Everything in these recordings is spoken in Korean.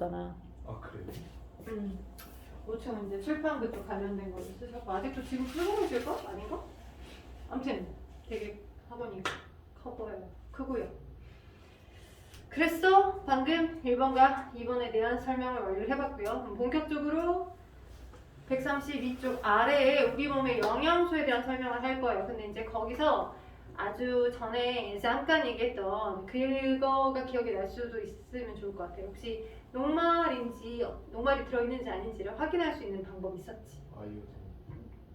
쓰셨잖아. 아 그래요? 5층은 이제 출판 그쪽 관련된 걸로 쓰셨고 아직도 지금 쓰고 계실까? 아닌가? 아무튼 되게 학원이 커 보여요. 크고요. 그랬어? 방금 1번과 2번에 대한 설명을 완료를 해봤고요. 그럼 본격적으로 132쪽 아래에 우리 몸의 영양소에 대한 설명을 할 거예요. 근데 이제 거기서 아주 전에 잠깐 얘기했던 그거가 기억이 날 수도 있으면 좋을 것 같아요. 혹시 녹말이 들어있는지 아닌지를 확인할 수 있는 방법이 있었지. 아이오딘.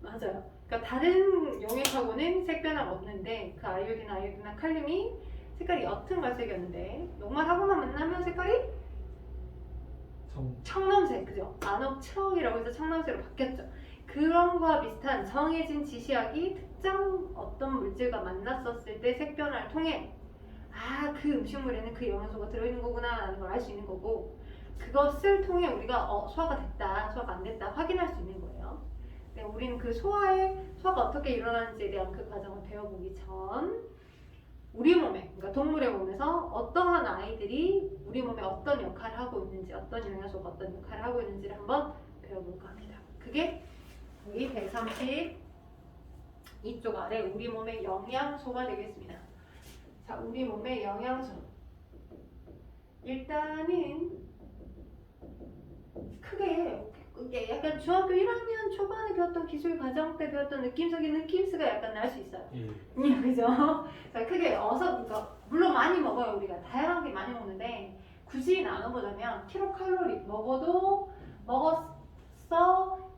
맞아요. 그러니까 다른 용액하고는 색 변화가 없는데 그 아이오딘이나 칼륨이 색깔이 옅은 갈색이었는데 녹말하고만 만나면 색깔이 청남색, 그죠? 안옥청이라고 해서 청남색으로 바뀌었죠. 그런 거와 비슷한 정해진 지시약이 특정 어떤 물질과 만났었을 때 색 변화를 통해 아, 그 음식물에는 그 영양소가 들어있는 거구나 라는 걸 알 수 있는 거고 그것을 통해 우리가 소화가 됐다, 소화가 안 됐다 확인할 수 있는 거예요. 네, 우리는 그 소화가 어떻게 일어나는지에 대한 그 과정을 배워보기 전 우리 몸에, 그러니까 동물의 몸에서 어떠한 아이들이 우리 몸에 어떤 역할을 하고 있는지, 어떤 영양소가 어떤 역할을 하고 있는지를 한번 배워볼까 합니다. 그게 여기 132쪽 아래 우리 몸의 영양소가 되겠습니다. 자, 우리 몸의 영양소. 일단은 크게 약간 중학교 1학년 초반에 배웠던 기술 과정 때 배웠던 느낌적인 느낌스가 약간 날 수 있어요. 그죠? 자, 크게 그러니까 물론 많이 먹어요. 우리가 다양하게 많이 먹는데 굳이 나눠보자면 킬로칼로리 먹었어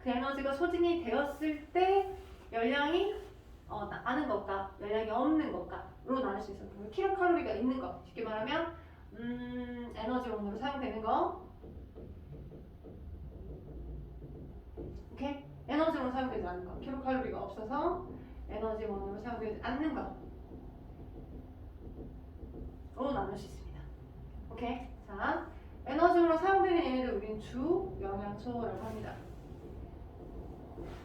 그 에너지가 소진이 되었을 때 열량이 나는 것과 열량이 없는 것과로 나눌 수 있어요. 킬로칼로리가 있는 것 쉽게 말하면 에너지원으로 사용되는 거 오케이? 에너지원으로 사용되지 않는 거 킬로칼로리가 없어서 에너지원으로 사용되지 않는 거로 나눌 수 있습니다. 오케이? 자, 에너지원으로 사용되는 얘네들 우리는 주 영양소라고 합니다.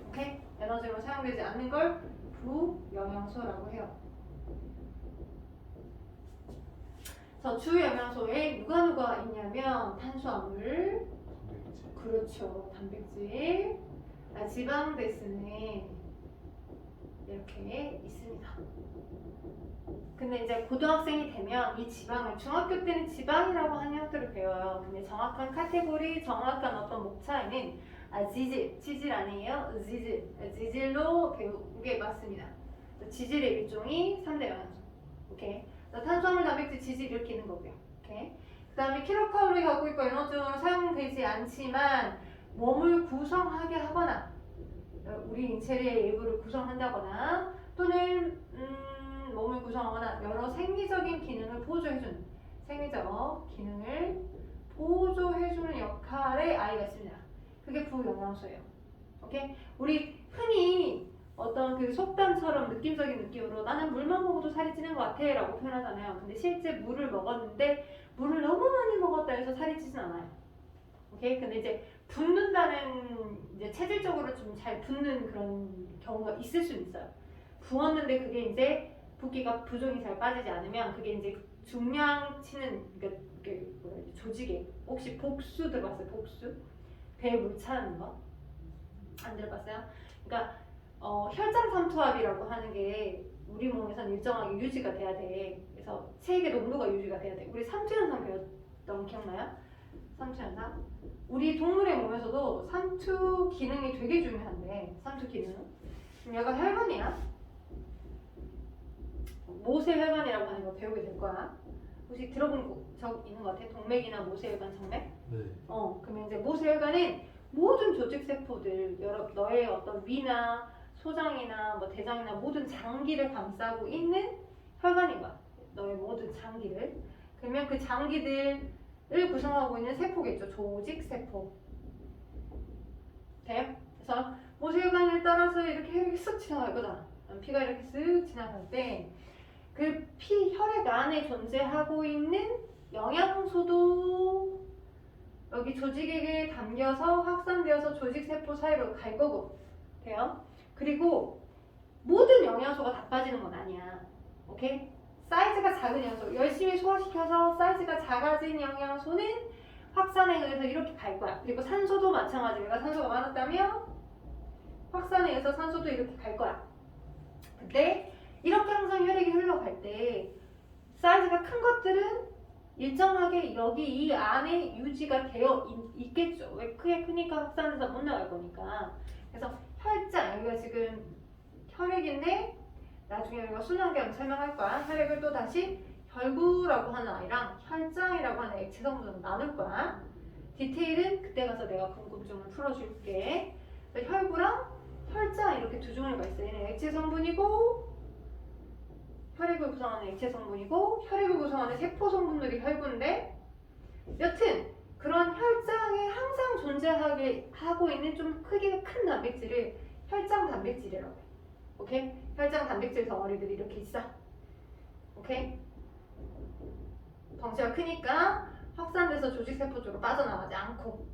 오케이? 에너지원으로 사용되지 않는 걸 부 영양소라고 해요. 그래서 주 영양소에 누가 있냐면 탄수화물, 단백질. 그렇죠, 단백질, 지방 베이스는 이렇게 있습니다. 근데 이제 고등학생이 되면 이 지방을 중학교 때는 지방이라고 하는 형태를 배워요. 근데 정확한 카테고리, 정확한 어떤 목차에는 지질 아니에요? 지질로 배우게 맞습니다. 지질의 일종이 3대 영양소. 오케이. 탄수화물, 단백질, 지질 이렇게 있는 거고요. 오케이. 그 다음에 킬로칼로리 갖고 있고 에너지원으로 사용되지 않지만 몸을 구성하게 하거나 우리 인체의 일부를 구성한다거나 또는 몸을 구성하거나 여러 생리적인 기능을 보조해주는 역할의 아이가 있습니다. 그게 부영양소예요. 오케이? 우리 흔히 어떤 그 속담처럼 느낌적인 느낌으로 나는 물만 먹어도 살이 찌는 것 같아 라고 표현하잖아요. 근데 실제 물을 먹었는데 물을 너무 많이 먹었다 해서 살이 찌진 않아요. 오케이? 근데 이제 붓는다는 이제 체질적으로 좀 잘 붓는 그런 경우가 있을 수는 있어요. 부었는데 그게 이제 붓기가 부종이 잘 빠지지 않으면 그게 이제 중량 치는 그러니까 조직에 혹시 복수 들어봤어요? 복수? 배에 물 차는 거? 안 들어봤어요? 그러니까 혈장 삼투압이라고 하는 게 우리 몸에서는 일정하게 유지가 돼야 돼. 그래서 체액의 농도가 유지가 돼야 돼. 우리 삼투현상 배웠던 기억나요? 삼투현상? 우리 동물의 몸에서도 삼투 기능이 되게 중요한데 삼투 기능. 얘가 혈관이야. 모세혈관이라고 하는 거 배우게 될 거야. 혹시 들어본 적 있는 것 같아? 동맥이나 모세혈관, 정맥? 네. 그러면 이제 모세혈관은 모든 조직 세포들, 너의 어떤 위나 소장이나 뭐 대장이나 모든 장기를 감싸고 있는 혈관인 거야. 너의 모든 장기를. 그러면 그 장기들을 구성하고 있는 세포겠죠. 조직 세포. 돼요? 그래서 모세혈관을 따라서 이렇게 쓱 지나갈 거잖아. 피가 이렇게 쓱 지나갈 때 그 혈액 안에 존재하고 있는 영양소도 여기 조직에 담겨서 확산되어서 조직세포 사이로 갈 거고 돼요? 그리고 모든 영양소가 다 빠지는 건 아니야. 오케이? 사이즈가 작은 영양소 열심히 소화시켜서 사이즈가 작아진 영양소는 확산에 의해서 이렇게 갈 거야. 그리고 산소도 마찬가지야. 얘가 산소가 많았다면 확산에 의해서 산소도 이렇게 갈 거야. 근데 이렇게 항상 혈액이 흘러갈 때 사이즈가 큰 것들은 일정하게 여기 이 안에 유지가 되어 있겠죠. 왜 크게 크니까 확산해서 못 나갈 거니까. 그래서 혈장, 여기가 지금 혈액인데 나중에 우리가 순환경 설명할 거야. 혈액을 또 다시 혈구라고 하는 아이랑 혈장이라고 하는 액체 성분으로 나눌 거야. 디테일은 그때 가서 내가 궁금증을 풀어줄게. 혈구랑 혈장 이렇게 두 종류가 있어요. 얘는 액체 성분이고 혈액을 구성하는 액체 성분이고 혈액을 구성하는 세포 성분들이 혈구인데 여튼 그런 혈장에 항상 존재하게 하고 있는 좀 크기가 큰 단백질을 혈장 단백질이라고 해. 오케이? 혈장 단백질 덩어리들이 이렇게 있어. 오케이? 덩치가 크니까 확산돼서 조직세포 쪽으로 빠져나가지 않고.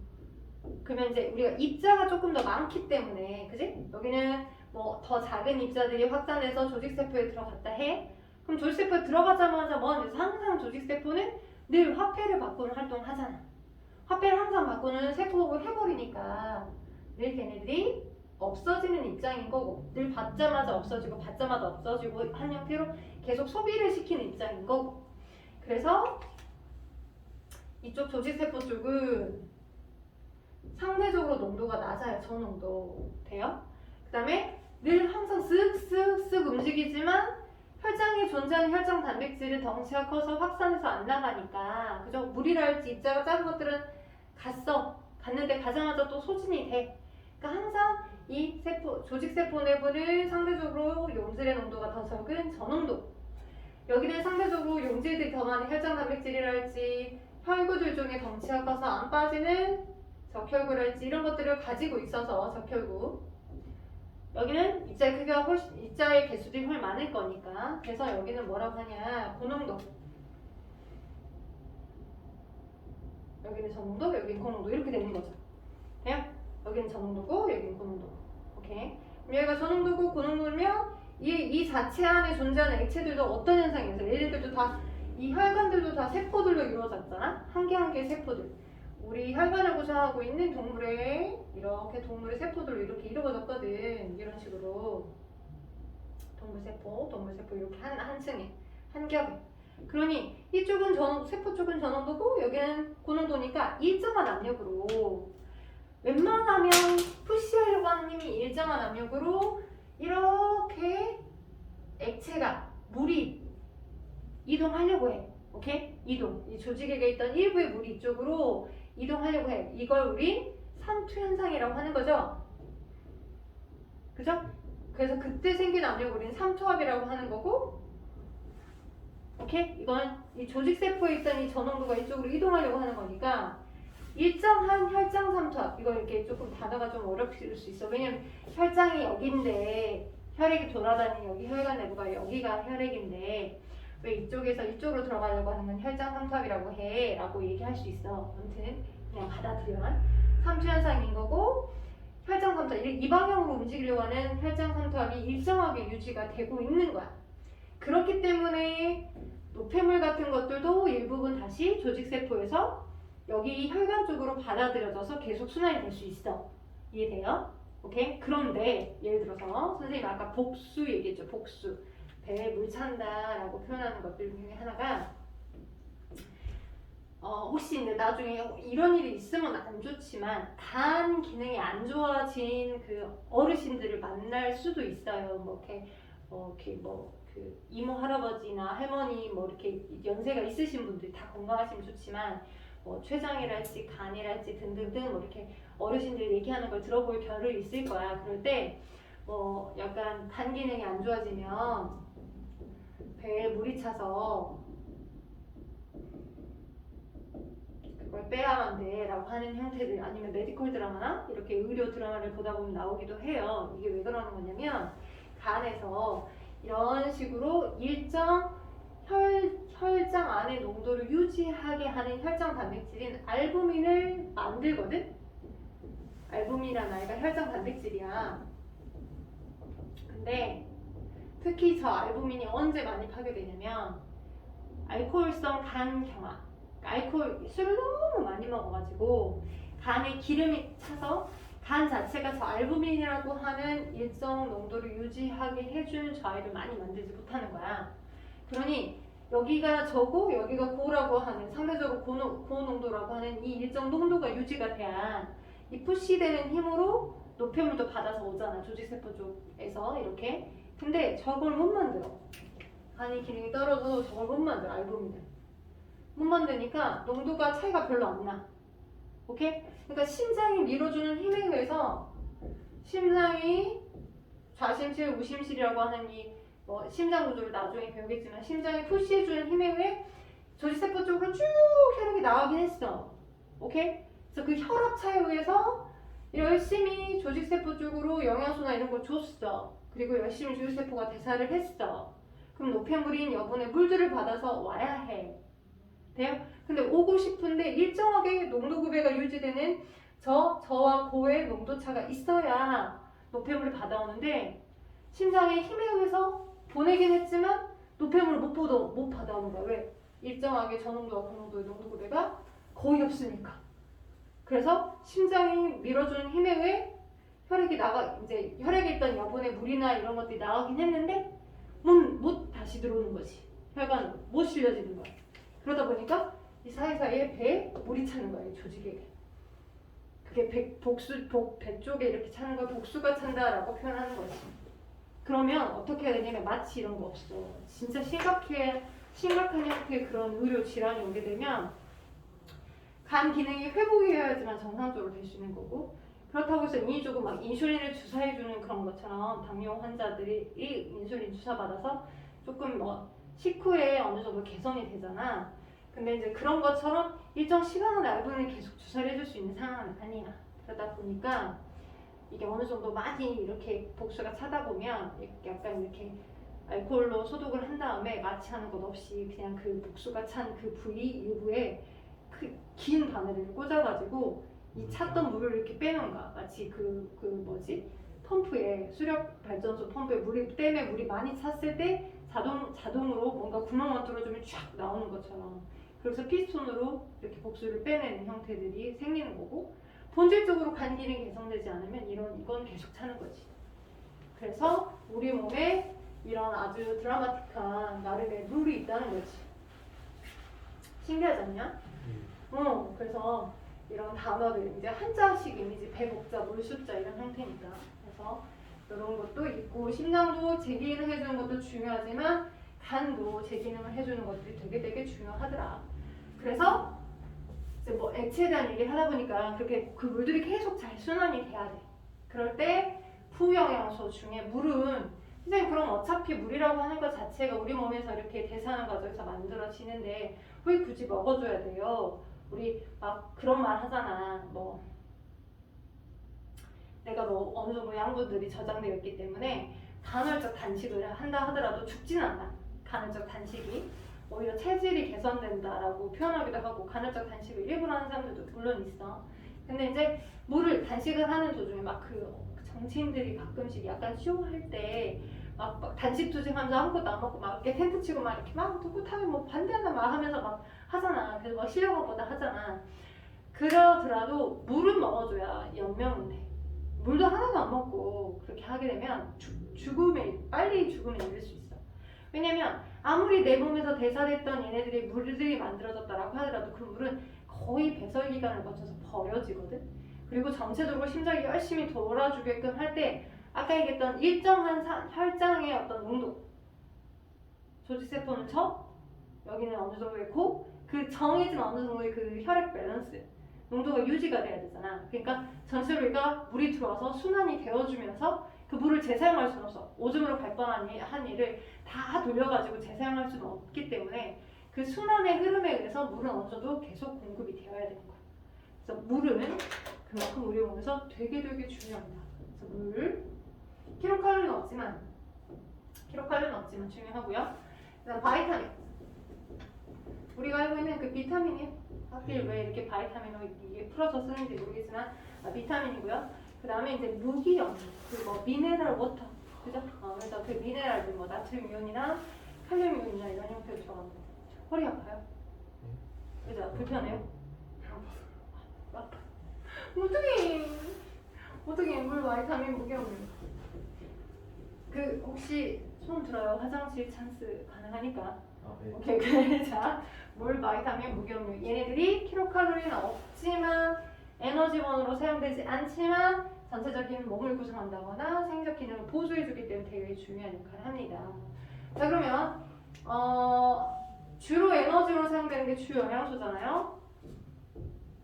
그러면 이제 우리가 입자가 조금 더 많기 때문에, 그지? 여기는 뭐 더 작은 입자들이 확산돼서 조직세포에 들어갔다 해. 그럼 조직세포에 들어가자마자 뭐 하는데 항상 조직세포는 늘 화폐를 바꾸는 활동을 하잖아. 화폐를 항상 바꾸는 세포를 해버리니까 늘 걔네들이 없어지는 입장인 거고, 늘 받자마자 없어지고 받자마자 없어지고 한 형태로 계속 소비를 시키는 입장인 거고. 그래서 이쪽 조직세포 쪽은 상대적으로 농도가 낮아요. 저농도 돼요. 그 다음에 늘 항상 쓱쓱쓱 움직이지만 혈장에 존재하는 혈장 단백질은 덩치가 커서 확산해서 안 나가니까, 그죠? 물이랄지 입자가 작은 것들은 갔는데 가자마자 또 소진이 돼. 그러니까 항상 이 조직세포 내부는 상대적으로 용질의 농도가 더 적은 저농도, 여기는 상대적으로 용질들이 더 많은 혈장 단백질이랄지 혈구들 중에 덩치가 커서 안 빠지는 적혈구랄지 이런 것들을 가지고 있어서 적혈구, 여기는 입자의 크기가 훨씬, 입자의 개수들이 훨씬 많을 거니까. 그래서 여기는 뭐라고 하냐, 고농도, 여기는 저농도, 여기는 고농도 이렇게 되는 거죠. 돼요? 여기는 저농도고 여기는 고농도. 오케이. 그럼 여기가 저농도고 고농도면 이 자체 안에 존재하는 액체들도 어떤 현상이 있어요? 얘네들도 다, 이 혈관들도 다 세포들로 이루어졌잖아. 한 개 한 개의 세포들. 우리 혈관을 구성하고 있는 동물의 이렇게 동물의 세포들로 이렇게 이루어졌거든. 이런 식으로 동물세포 이렇게 한 층에 한 겹에. 그러니 이쪽은 세포 쪽은 전원도고 여기는 고농도니까 일정한 압력으로, 웬만하면 푸시하려고 하는 힘이 일정한 압력으로 이렇게 액체가, 물이 이동하려고 해. 오케이? 이동. 이 조직에 있던 일부의 물이 이쪽으로 이동하려고 해. 이걸 우리 삼투 현상이라고 하는 거죠. 그죠? 그래서 그때 생긴 압력을 우리는 삼투압이라고 하는 거고, 오케이? 이건 이 조직세포에 있던 이 전원도가 이쪽으로 이동하려고 하는 거니까 일정한 혈장 삼투압. 이거 이렇게 조금 단어가 좀 어렵을 수 있어. 왜냐면 혈장이 여기인데 혈액이 돌아다니는 여기 혈관 내부가 여기가 혈액인데 왜 이쪽에서 이쪽으로 들어가려고 하는 건 혈장 삼투압이라고 해 라고 얘기할 수 있어. 아무튼 그냥 받아들여. 삼투 현상인 거고, 혈장 삼투압, 이 방향으로 움직이려고 하는 혈장 삼투압이 일정하게 유지가 되고 있는 거야. 그렇기 때문에 노폐물 같은 것들도 일부분 다시 조직세포에서 여기 혈관 쪽으로 받아들여져서 계속 순환이 될 수 있어. 이해돼요? 오케이? 그런데 예를 들어서 선생님 아까 복수 얘기했죠. 복수. 배에 물 찬다 라고 표현하는 것들 중에 하나가, 혹시 나중에 이런 일이 있으면 안 좋지만 간 기능이 안 좋아진 그 어르신들을 만날 수도 있어요. 그 이모 할아버지나 할머니 이렇게 연세가 있으신 분들 다 건강하시면 좋지만 췌장이랄지 간이랄지 등등등 이렇게 어르신들 얘기하는 걸 들어볼 겨를 있을 거야. 그럴 때 약간 간 기능이 안 좋아지면 배에 물이 차서 그걸 빼야만 돼 라고 하는 형태들, 아니면 메디컬 드라마나 이렇게 의료 드라마를 보다 보면 나오기도 해요. 이게 왜 그러는 거냐면 간에서 이런 식으로 일정 혈장 안의 농도를 유지하게 하는 혈장 단백질인 알부민을 만들거든? 알부민이라는 아이가 혈장 단백질이야. 근데 특히 저 알부민이 언제 많이 파괴되냐면 알코올성 간 경화, 알코올 술을 너무 많이 먹어가지고 간에 기름이 차서 간 자체가 저 알부민이라고 하는 일정 농도를 유지하게 해주는 저 아이를 많이 만들지 못하는 거야. 그러니 여기가 저고 여기가 고라고 하는 상대적으로 고농도라고 하는 이 일정 농도가 유지가 돼야 이 푸시되는 힘으로 노폐물도 받아서 오잖아. 조직세포 쪽에서 이렇게. 근데 저걸 못 만들어. 간의 기능이 떨어져도 저걸 못 만들어. 알부민을. 못 만드니까 농도가 차이가 별로 안 나. 오케이? 그러니까 심장이 밀어주는 힘에 의해서 심장이 좌심실, 우심실이라고 하는 이 뭐 심장 구조를 나중에 배우겠지만 심장이 푸시해주는 힘에 의해 조직세포 쪽으로 쭉 혈액이 나가긴 했어. 오케이? 그래서 그 혈압차에 의해서 열심히 조직세포 쪽으로 영양소나 이런 걸 줬어. 그리고 열심히 조직세포가 대사를 했어. 그럼 노폐물인 여분의 물들을 받아서 와야 해. 돼요? 근데 오고 싶은데 일정하게 농도 구배가 유지되는 저와 고의 농도차가 있어야 노폐물을 받아오는데 심장의 힘에 의해서 보내긴 했지만 노폐물을 못 받아오는 거야. 왜? 일정하게 저농도와 고농도의 농도 구배가 거의 없으니까. 그래서 심장이 밀어주는 힘에 의해 혈액이 이제 혈액에 있던 여분의 물이나 이런 것들이 나가긴 했는데 못 다시 들어오는 거지. 혈관으로 못 실려지는 거야. 그러다 보니까 이 사이사이에 배에 물이 차는 거야. 이 조직에. 그게 배 쪽에 이렇게 차는 걸 복수가 찬다라고 표현하는 거지. 그러면 어떻게 해야 되냐면 마취 이런 거 없어. 진짜 심각한 형태의 그런 의료 질환이 오게 되면 간 기능이 회복이어야지만 정상적으로 될 수 있는 거고, 그렇다고 해서 인위적으로 막 인슐린을 주사해주는 그런 것처럼 당뇨 환자들이 이 인슐린 주사 받아서 조금 뭐 식후에 어느 정도 개선이 되잖아. 근데 이제 그런 것처럼 일정 시간을 알고는 계속 주사를 해줄 수 있는 상황은 아니야. 그러다 보니까 이게 어느 정도 많이 이렇게 복수가 차다 보면 약간 이렇게 알코올로 소독을 한 다음에 마취하는 것 없이 그냥 그 복수가 찬 그 부위 일부에 그 긴 바늘을 꽂아가지고 이 찼던 물을 이렇게 빼는 거야. 마치 펌프에 수력 발전소 펌프에 댐에 물이 많이 찼을 때 자동으로 뭔가 구멍만 뚫어주면 쫙 나오는 것처럼. 그래서 피스톤으로 이렇게 복수를 빼내는 형태들이 생기는 거고, 본질적으로 간 기능이 개선되지 않으면 이건 계속 차는 거지. 그래서 우리 몸에 이런 아주 드라마틱한 나름의 룰이 있다는 거지. 신기하지 않냐? 그래서 이런 단어들 이제 한자식 이미지 배복자, 물숫자 이런 형태니까. 그래서 이런 것도 있고 심장도 재기능을 해주는 것도 중요하지만 간도 재기능을 해주는 것들이 되게 중요하더라. 그래서 이제 뭐 액체에 대한 얘기를 하다 보니까 그렇게 그 물들이 계속 잘 순환이 돼야 돼. 그럴 때 부영양소 중에 물은 선생님 그럼 어차피 물이라고 하는 것 자체가 우리 몸에서 이렇게 대사하는 과정에서 만들어지는데 왜 굳이 먹어줘야 돼요? 우리 막 그런 말 하잖아. 뭐 내가 뭐 어느 정도 양분들이 저장되어 있기 때문에 간헐적 단식을 한다 하더라도 죽지는 않아. 간헐적 단식이 오히려 체질이 개선된다라고 표현하기도 하고 간헐적 단식을 일부러 하는 사람들도 물론 있어. 근데 이제 물을 단식을 하는 도중에 막 그 정치인들이 가끔씩 약간 쇼할 때 막 단식 투쟁하면서 아무것도 안 먹고 막 이렇게 텐트 치고 막 이렇게 막 꿋꿋하게 뭐 반대하는 말 하면서 막 하잖아. 그래서 막 실력보다 하잖아. 그러더라도 물은 먹어줘야 연명은 돼. 물도 하나도 안 먹고 그렇게 하게 되면 빨리 죽음에 이를 수 있어. 왜냐면 아무리 내 몸에서 대사됐던 얘네들이 물들이 만들어졌다라고 하더라도 그 물은 거의 배설기관을 거쳐서 버려지거든. 그리고 전체적으로 심장이 열심히 돌아주게끔 할 때 아까 얘기했던 일정한 혈장의 어떤 농도, 조직세포는 여기는 어느 정도의 그 정해진 어느 정도의 그 혈액 밸런스 농도가 유지가 돼야 되잖아. 그러니까 전체로 우리가 물이 들어와서 순환이 되어주면서 그 물을 재사용할 수는 없어. 오줌으로 발병한 한 일을 다 돌려가지고 재사용할 수는 없기 때문에 그 순환의 흐름에 의해서 물은 어느 정도 계속 공급이 되어야 되는 거야. 그래서 물은 그만큼 우리 몸에서 되게 중요합니다. 그래서 물, 킬로칼로리는 없지만 중요하고요. 그다음 바이타민. 우리가 알고 있는 그 비타민이 하필 왜 이렇게 바이타민으로 이게 풀어서 쓰는지 모르겠지만 비타민이고요. 그 다음에 이제 무기염, 뭐 미네랄 워터, 그죠? 그래서 그 미네랄들 뭐 나트륨 이온이나 칼륨 이온이나 이런 형태로 들어갑니다. 허리 아파요? 그죠? 불편해요? 배고팠어요. 어떡해 물 많이 타면 무게없는 그 혹시 손 들어요? 화장실 찬스 가능하니까 아, 네. 오케이 그래 자물 많이 타면 무게없는 얘네들이 킬로칼로리는 없지만 에너지원으로 사용되지 않지만 전체적인 몸을 구성한다거나 생적 기능을 보수해주기 때문에 되게 중요한 역할을 합니다. 자 그러면 주로 에너지로 사용되는 게 주 영양소잖아요.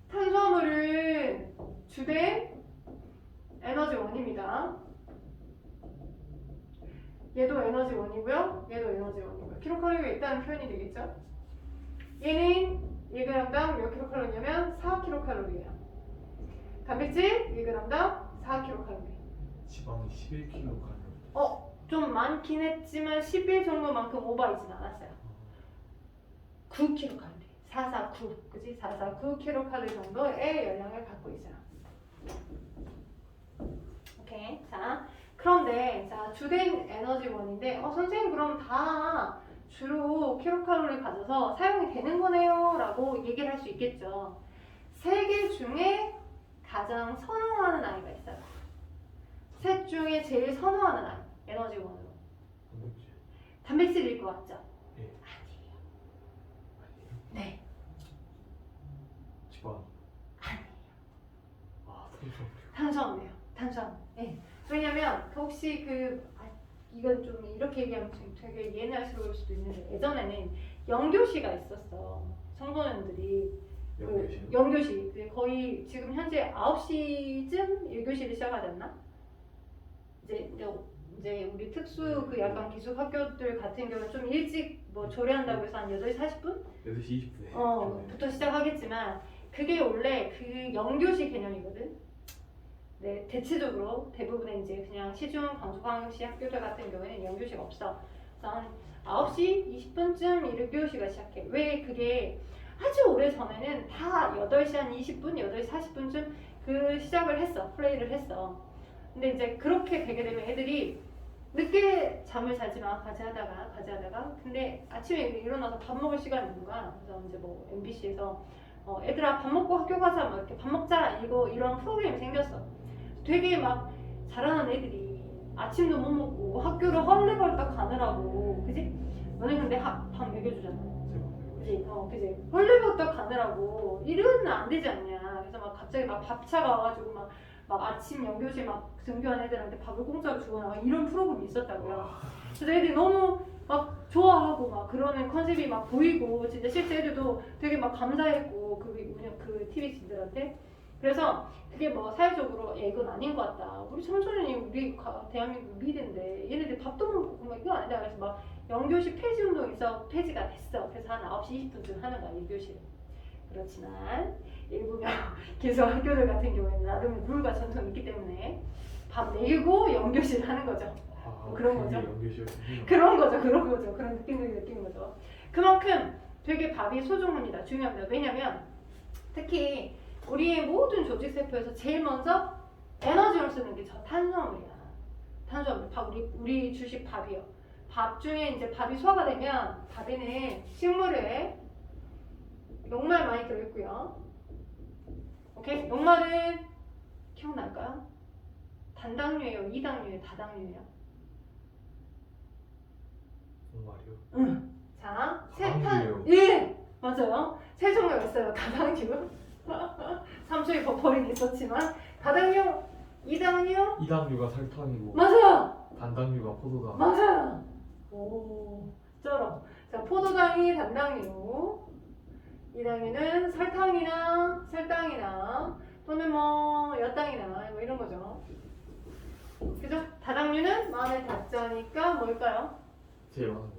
탄수화물은 주된 에너지원입니다. 얘도 에너지원이고요. 얘도 에너지원이고요. 킬로칼로리가 있다는 표현이 되겠죠? 얘는 1g당 몇 킬로칼로리냐면 4킬로칼로리예요. 단백질 1g당 4킬로칼로리. 지방이 11kcal. 좀 많긴 했지만 11 정도만큼 오버이진 않았어요. 9킬로칼로리. 449. 그지? 449 킬로칼로리 정도의 열량을 갖고 있어요. 오케이. 자, 그런데 자, 주된 에너지원인데 선생님 그럼 다 주로 킬로칼로리 가져서 사용이 되는 거네요 라고 얘기를 할 수 있겠죠. 세 개 중에 가장 선호하는 아이가 있어요. 셋 중에 제일 선호하는 아이 에너지원으로 단백질. 단백질일 것 같죠? 예. 아니에요. 아니에요. 네. 지방. 아니에요. 아, 탄수화물이요. 탄수화물이에요. 탄수화물. 네. 왜냐면 혹시 이건 좀 이렇게 얘기하면 되게 예민할수록 수도 있는데 예전에는 영교시가 있었어. 청소년들이 영교시요? 영교시 거의 지금 현재 9시쯤 1교시를 시작하지 않나? 이제 우리 특수 그 약간 기숙 학교들 같은 경우는 좀 일찍 뭐 조례한다고 해서 한 8시 40분? 8시 20분에. 부터 시작하겠지만 그게 원래 그 영교시 개념이거든. 네, 대체적으로 대부분의 이제 그냥 시중 강주광역시 학교들 같은 경우에는 영교시가 없어. 그래서 한 9시 20분쯤 1교시가 시작해. 왜 그게 아주 오래 전에는 다 8시 한 20분, 8시 40분쯤 그 시작을 했어. 플레이를 했어. 근데 이제 그렇게 되게 되면 애들이 늦게 잠을 자지만 과제하다가 근데 아침에 일어나서 밥 먹을 시간이 있는 거야. 그래서 이제 뭐 MBC에서 애들아 밥 먹고 학교 가자 막 이렇게 밥 먹자 이런 프로그램이 생겼어. 되게 막 잘하는 애들이 아침도 못 먹고 학교를 헐레벌떡 가느라고 그지? 너네 근데 밥 먹여주잖아. 그지? 그지? 헐레벌떡 가느라고 이러면 안 되지 않냐. 그래서 막 갑자기 막 밥차가 와가지고 막 아침 영교시 막 등교한 애들한테 밥을 공짜로 주거나 막 이런 프로그램이 있었다고요. 그래서 애들이 너무 막 좋아하고 막 그러는 컨셉이 막 보이고 진짜 실제 애들도 되게 막 감사했고 그 TV신들한테. 그래서 그게 뭐 사회적으로 이건 아닌 것 같다. 우리 청소년이 우리 대한민국 미래인데 얘네들 밥도 못 먹고 막 이거 아니다. 그래서 막 영교시 폐지 운동이 있어 폐지가 됐어. 그래서 한 9시 20분쯤 하는 거야 1교시를. 그렇지만 일부 기숙 학교들 같은 경우에는 나름 룰과 전통이 있기 때문에 밥 내고 영교시를 하는 거죠. 뭐 그런 거죠. 그런 거죠. 그런 느낌을 느끼는 거죠. 그만큼 되게 밥이 소중합니다. 중요합니다. 왜냐면 특히 우리의 모든 조직세포에서 제일 먼저 에너지를 쓰는 게 저 탄수화물이야. 탄수화물. 우리 주식 밥이요. 밥 중에 이제 밥이 소화가 되면 밥에는 식물의 녹말 많이 들어있고요. 오케이? 녹말은 기억날까요? 단당류예요? 이당류예요? 다당류예요? 녹말이요? 응. 자, 다당류예요. 예! 맞아요. 세 종류가 있어요. 다당류. 3초의 버퍼링이 있었지만 다당류, 이당류 이당류가 설탕이고 맞아요. 단당류가 포도당. 맞아요. 오, 쩔어. 자, 포도당이 단당류, 이당류는 설탕이나 또는 뭐 엿당이나 뭐 이런 거죠. 그죠? 다당류는 마늘 다짜니까 뭘까요? 제일 많은 거.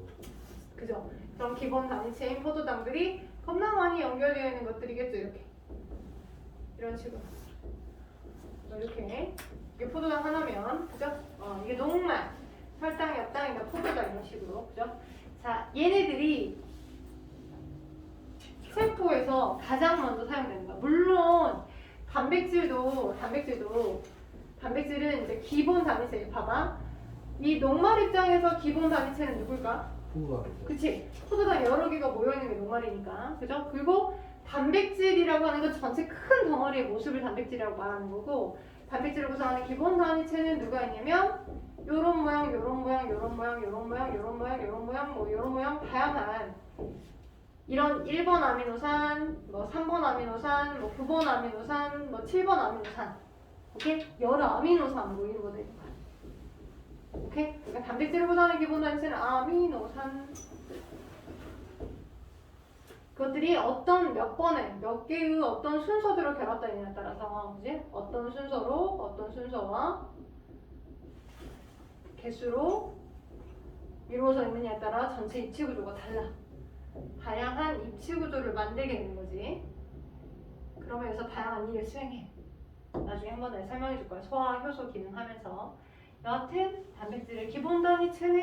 그죠? 그럼 기본 단위체인 포도당들이 겁나 많이 연결되어 있는 것들이겠죠. 이런 식으로. 이렇게 이게 포도당 하나면 그죠? 이게 녹말, 설탕, 엿당이나 포도당 이런 식으로 그죠? 자, 얘네들이 세포에서 가장 먼저 사용되는 거야. 물론 단백질은 이제 기본 단위체. 봐봐. 이 녹말 입장에서 기본 단위체는 누굴까? 포도당이죠. 그치? 포도당 여러 개가 모여있는 게 녹말이니까. 그죠? 그리고 단백질이라고 하는 건 전체 큰 덩어리의 모습을 단백질이라고 말하는 거고, 단백질을 구성하는 기본 단위체는 누가 있냐면 요런 모양, 요런 모양, 요런 모양, 요런 모양, 요런 모양, 요런 모양, 뭐 요런 모양 다양한 이런 1번 아미노산, 뭐 3번 아미노산, 뭐 9번 아미노산, 뭐 7번 아미노산, 오케이? 여러 아미노산으로 이루어져 있는 거야. 오케이? 그러니까 단백질을 구성하는 기본 단위체는 아미노산. 그것들이 어떤 몇 번에 몇 개의 어떤 순서대로 결합되느냐에 따라서, 그지? 어떤 순서로 어떤 순서와 개수로 이루어져 있느냐에 따라 전체 입체 구조가 달라. 다양한 입체 구조를 만들게 되는 거지. 그러면 여기서 다양한 일을 수행해. 나중에 한 번 더 설명해 줄 거야. 소화, 효소 기능 하면서. 여하튼 단백질의 기본 단위체는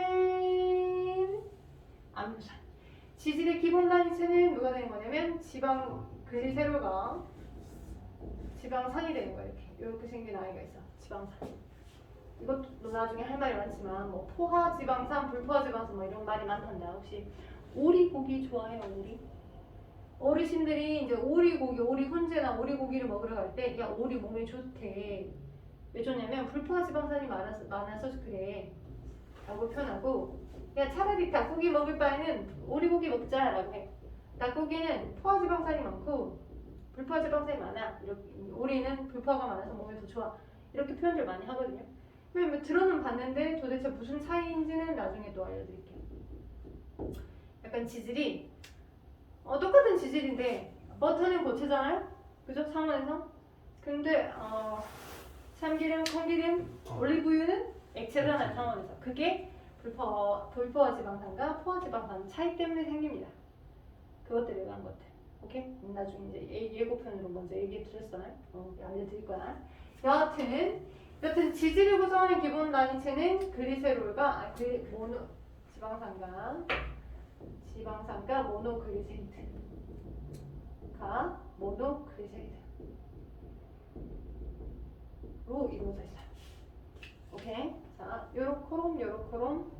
아미노산. 지질의 기본 단위체는 누가 되는 거냐면 지방 글리세롤과 지방산이 되는 거야. 이렇게 생긴 아이가 있어. 지방산. 이것도 나중에 할 말이 많지만 뭐 포화 지방산, 불포화 지방산 뭐 이런 말이 많던데, 혹시 오리고기 좋아해요? 오리? 어르신들이 이제 오리고기, 오리 훈제나 오리고기를 먹으러 갈 때 야 오리 몸에 좋대. 왜 좋냐면 불포화 지방산이 많아서 그래 라고 표현하고, 야 차라리 닭고기 먹을 바에는 오리고기 먹자 라고 해. 닭고기는 포화 지방산이 많고 불포화 지방산이 많아. 이렇게 오리는 불포화가 많아서 몸에 더 좋아. 이렇게 표현들 많이 하거든요. 그러면 들어는 봤는데 도대체 무슨 차이인지는 나중에 또 알려드릴게요. 약간 지질이 똑같은 지질인데 버터는 고체잖아요? 그죠? 상온에서. 근데 참기름, 콩기름, 올리브유는 액체잖아요. 상온에서. 그게 불포화 지방산과 포화 지방산 차이 때문에 생깁니다. 그것들에 대한 것들. 오케이? 나중에 이제 예고편으로 먼저 얘기해 드렸어요. 알려드릴 거야. 여하튼 지질을 구성하는 기본 단위체는 글리세롤과 모노 지방산과 모노글리세리드로 이루어져 있어요. 오케이? 자, 요렇코롬.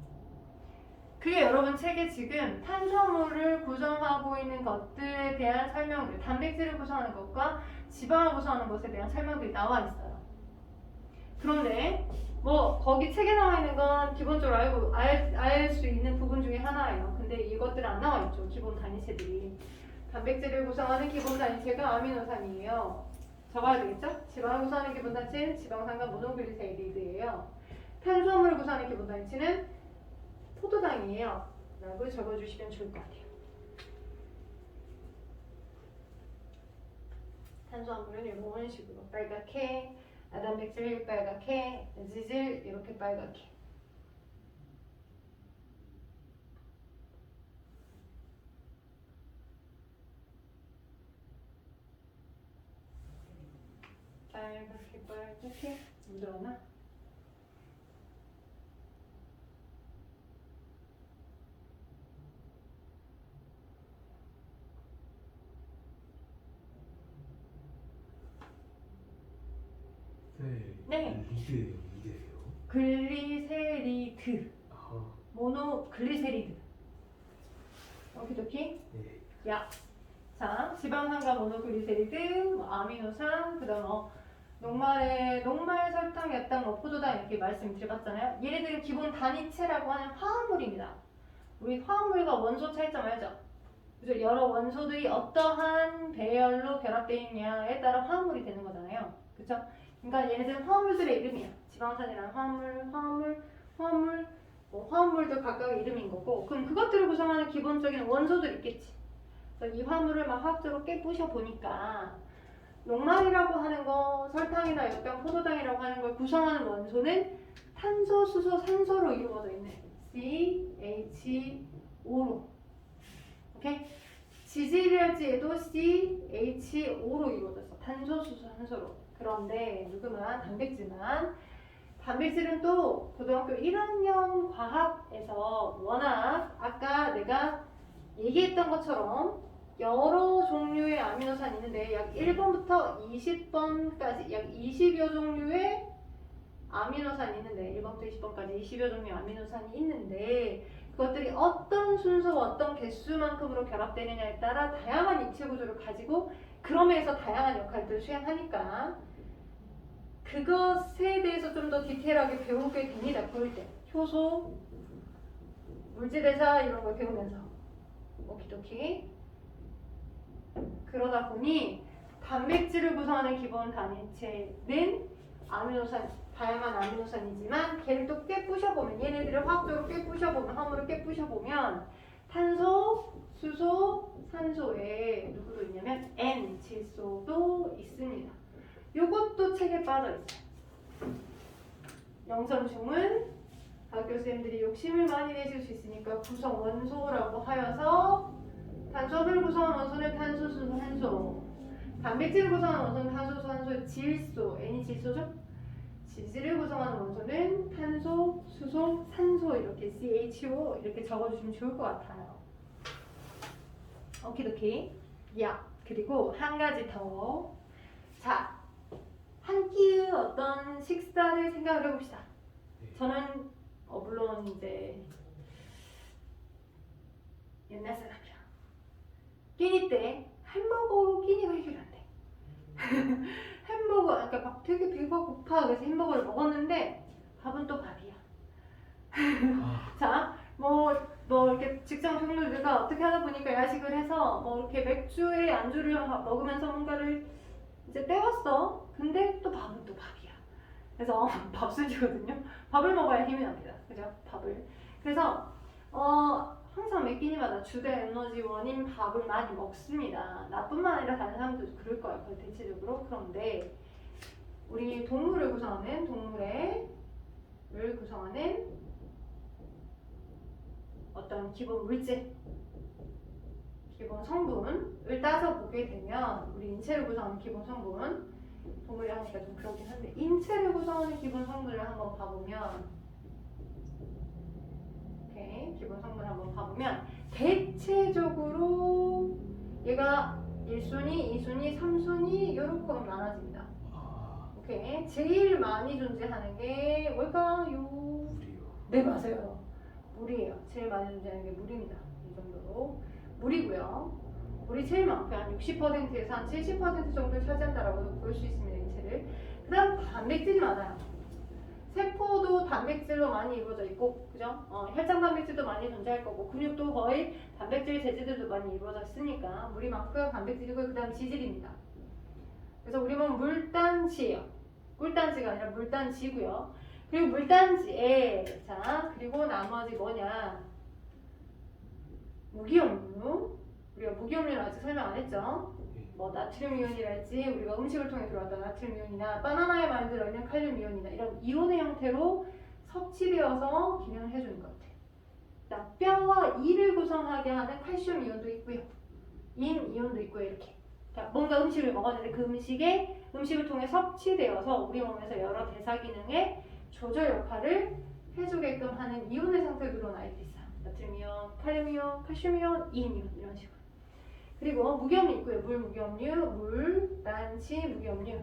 그게 여러분 책에 지금 탄수화물을 구성하고 있는 것들에 대한 설명들, 단백질을 구성하는 것과 지방을 구성하는 것에 대한 설명들이 나와 있어요. 그런데 뭐 거기 책에 나와 있는 건 기본적으로 알 수 있는 부분 중에 하나예요. 근데 이것들은 안 나와 있죠. 기본 단위체들이. 단백질을 구성하는 기본 단위체가 아미노산이에요. 적어야 되겠죠? 지방을 구성하는 기본 단위체는 지방산과 모노글리세리드예요. 탄수화물을 구성하는 기본 단위체는 포도당이에요. 라고 적어주시면 좋을 것 같아요. 탄수화물은 이런 식으로 빨갛게, 단백질 빨갛게, 지질 이렇게 빨갛게. 빨갛게 묻어나? 네. 리드예요. 글리세리드. 모노글리세리드. 오키도키? 네. 야. 자, 지방산과 모노글리세리드, 뭐 아미노산, 그다음 녹말, 설탕, 옅당, 포도당 이렇게 말씀드려봤잖아요. 얘네들은 기본 단위체라고 하는 화합물입니다. 우리 화합물과 원소 차이점 알죠? 그죠? 여러 원소들이 어떠한 배열로 결합되어 있냐에 따라 화합물이 되는 거잖아요. 그쵸? 그러니까 얘네들은 화합물들의 이름이야. 지방산이라는 화합물, 뭐 화합물도 각각의 이름인 거고, 그럼 그것들을 구성하는 기본적인 원소들이 있겠지. 그래서 이 화합물을 막 화학적으로 깨부셔 보니까 녹말이라고 하는 거, 설탕이나 옅당, 포도당이라고 하는 걸 구성하는 원소는 탄소, 수소, 산소로 이루어져 있네. CH5로. 오케이? 지질이랄지에도 CH5로 이루어졌어. 탄소, 수소, 산소로. 그런데 단백질은 또 고등학교 1학년 과학에서 워낙 아까 내가 얘기했던 것처럼 여러 종류의 아미노산이 있는데 약 1번부터 20번까지 약 20여 종류의 아미노산이 있는데 1번부터 20번까지 20여 종류의 아미노산이 있는데 그것들이 어떤 순서, 어떤 개수만큼으로 결합되느냐에 따라 다양한 입체 구조를 가지고 그럼에서 다양한 역할들을 수행하니까 그것에 대해서 좀 더 디테일하게 배우게 됩니다. 그럴 때 효소, 물질대사 이런 걸 배우면서 오키도키. 그러다 보니 단백질을 구성하는 기본 단위체는 아미노산, 다양한 아미노산이지만 걔를 또 꽤 부셔보면 얘네들을 화학적으로 꽤 부셔보면 화물을 꽤 부셔보면 탄소, 수소, 산소에 누구도 있냐면 N 질소도 있습니다. 요것도 책에 빠져있어요. 영상중은 교수님들이 욕심을 많이 내실 수 있으니까 구성 원소라고 하여서 탄소를 구성한 원소는 탄소, 수소, 산소, 단백질을 구성한 원소는 탄소, 수소, 산소, 질소, N이 질소죠? 지질을 구성하는 원소는 탄소, 수소, 산소 이렇게 CHO 이렇게 적어주시면 좋을 것 같아요. 오키도키. 야, 그리고 한 가지 더. 자, 한 끼의 어떤 식사를 생각을 해봅시다. 저는 물론 이제 옛날 사람이라 끼니 때 햄버거로 끼니가 해결이 안 돼. 햄버거, 그러니까 막 되게 배가 고파 그래서 햄버거를 먹었는데 밥은 또 밥이야. 자, 뭐 이렇게 직장 동료들과 어떻게 하다 보니까 야식을 해서 뭐 이렇게 맥주에 안주를 먹으면서 뭔가를 이제 때웠어. 근데 또 밥은 또 밥이야. 그래서 밥순이거든요. 밥을 먹어야 힘이 납니다. 그죠? 밥을. 그래서 항상 매 끼니마다 주된 에너지원인 밥을 많이 먹습니다. 나뿐만 아니라 다른 사람들도 그럴 거예요. 거의 대체적으로. 그런데 우리 동물을 구성하는 어떤 기본 물질, 기본 성분을 따져보게 되면 우리 인체를 구성하는 기본 성분, 동물이 하니까 좀 그렇긴 한데 인체를 구성하는 기본 성분을 한번 봐보면 기본 성분을 한번 봐보면 대체적으로 얘가 1순위, 2순위, 3순위 이렇게 나눠집니다. 오케이. 제일 많이 존재하는 게 뭘까요? 물이요. 네, 맞아요. 물이에요. 제일 많이 존재하는 게 물입니다. 이 정도로 물이고요. 물이 제일 많고요. 한 60%에서 한 70% 정도를 차지한다라고 볼 수 있습니다. 인체를. 그 다음 단백질이 많아요. 세포도 단백질로 많이 이루어져 있고, 그죠? 혈장 단백질도 많이 존재할 거고, 근육도 거의 단백질 재질들도 많이 이루어져 있으니까 물이 많고요. 단백질이고, 그 다음 지질입니다. 그래서 우리 몸은 물단지예요. 꿀단지가 아니라 물단지고요. 그리고 물단지에 그리고 나머지 뭐냐? 무기염류. 우리가 무기염류는 아직 설명 안 했죠? 뭐 나트륨 이온이랄지 우리가 음식을 통해 들어왔던 나트륨 이온이나 바나나에 많이 들어있는 칼륨 이온이나 이런 이온의 형태로 섭취되어서 기능을 해주는 것 같아요. 뼈와 이를 구성하게 하는 칼슘 이온도 있고요. 인 이온도 있고요. 이렇게. 그러니까 뭔가 음식을 먹었는데 그 음식을 통해 섭취되어서 우리 몸에서 여러 대사 기능에 조절 역할을 해주게끔 하는 이온의 상태로 나와 있어요. 나트륨 이온, 칼륨 이온, 칼슘 이온, 인 이온 이런 식으로. 그리고 무기염류 있고요. 물 무기염류, 물, 난치, 무기염류.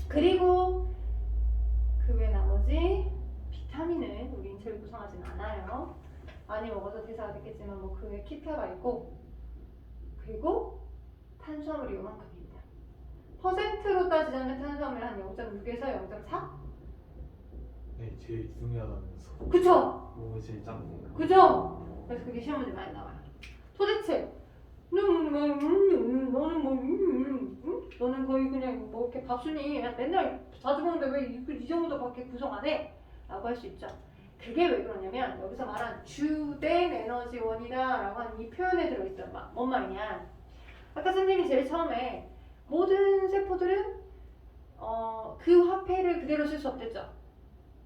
그리고 그 외 나머지 비타민은 우리 인체를 구성하진 않아요. 많이 먹어서 대사가 됐겠지만 뭐 그 외 키타가 있고, 그리고 탄수화물이 요만큼입니다. 퍼센트로 따지자면 탄수화물 한 0.6에서 0.4? 네, 제일 중요하다면서. 그쵸? 몸이 제일 작고. 그죠? 그래서 그게 시험 문제 많이 나와요. 도대체 너는 거의 그냥 뭐 이렇게 밥순이 맨날 자주 먹는데 왜 이 정도밖에 구성 안 해? 라고 할 수 있죠. 그게 왜 그러냐면 여기서 말한 주된 에너지원이다 라고 하는 이 표현에 들어있던 뭔 말이냐. 아까 선생님이 제일 처음에 모든 세포들은 그 화폐를 그대로 쓸 수 없댔죠.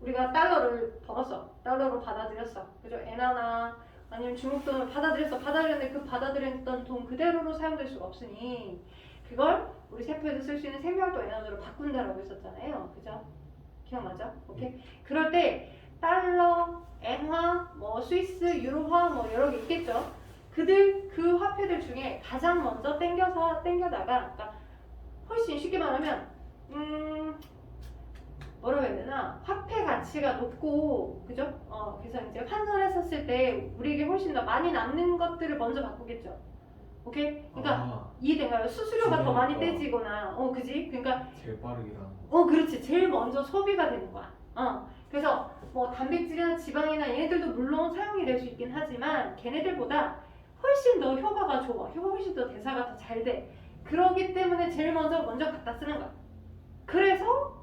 우리가 달러를 벌었어. 달러로 받아들였어. 그죠? 엔화나 아니면 중국 돈을 받아들였는데 그 받아들였던 돈 그대로로 사용될 수가 없으니 그걸 우리 세포에서 쓸 수 있는 생명활동 에너지로 바꾼다라고 했었잖아요. 그죠? 기억나죠? 오케이? 그럴 때 달러, 엔화, 뭐 스위스, 유로화 뭐 여러 개 있겠죠? 그 화폐들 중에 가장 먼저 땡겨다가 그러니까 훨씬 쉽게 말하면 뭐라고 해야 되나? 화폐가 가치가 높고, 그죠? 그래서 이제 환산했었을 때 우리에게 훨씬 더 많이 남는 것들을 먼저 바꾸겠죠. 오케이? 그러니까 이해된가요? 수수료가 더 많이 그러니까. 떼지거나, 그지? 그러니까 제일 빠르게 나는 거. 그렇지. 제일 먼저 소비가 되는 거야. 그래서 뭐 단백질이나 지방이나 얘네들도 물론 사용이 될 수 있긴 하지만 걔네들보다 훨씬 더 효과가 좋아. 훨씬 더 대사가 더 잘 돼. 그러기 때문에 제일 먼저 갖다 쓰는 거야. 그래서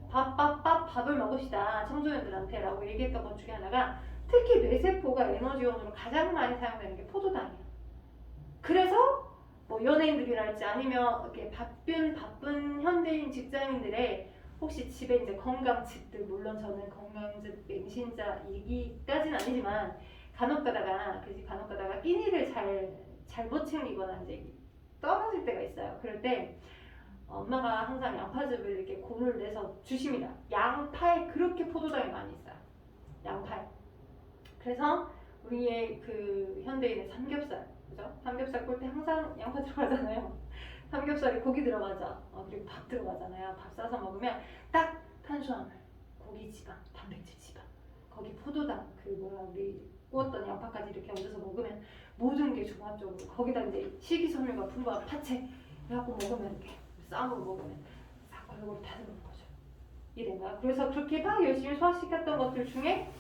밥을 먹읍시다. 청소년들한테 라고 얘기했던 것 중에 하나가 특히 뇌세포가 에너지원으로 가장 많이 사용되는 게 포도당이야. 그래서 뭐 연예인들이랄지 아니면 이렇게 바쁜 현대인 직장인들의 혹시 집에 이제 건강즙들, 물론 저는 건강즙 맹신자 얘기까지는 아니지만 간혹 가다가 끼니를 잘못 챙기거나 이제 떨어질 때가 있어요. 그럴 때 엄마가 항상 양파즙을 이렇게 골을 내서 주십니다. 양파에 그렇게 포도당이 많이 있어요. 양파에. 그래서 우리의 그 현대인의 삼겹살, 그죠? 삼겹살 꿀 때 항상 양파 들어가잖아요. 삼겹살에 고기 들어가죠. 그리고 밥 들어가잖아요. 밥 싸서 먹으면 딱 탄수화물, 고기 지방, 단백질 지방, 거기 포도당, 우리 구웠던 양파까지 이렇게 얹어서 먹으면 모든 게 종합적으로 거기다 이제 식이섬유가 풍부한 파채 해갖고 먹으면 이렇게 쌈으로 먹으면 싹 골고루 다 들어오는 거죠. 이해된가요? 그래서 그렇게 막 열심히 소화시켰던 것들 중에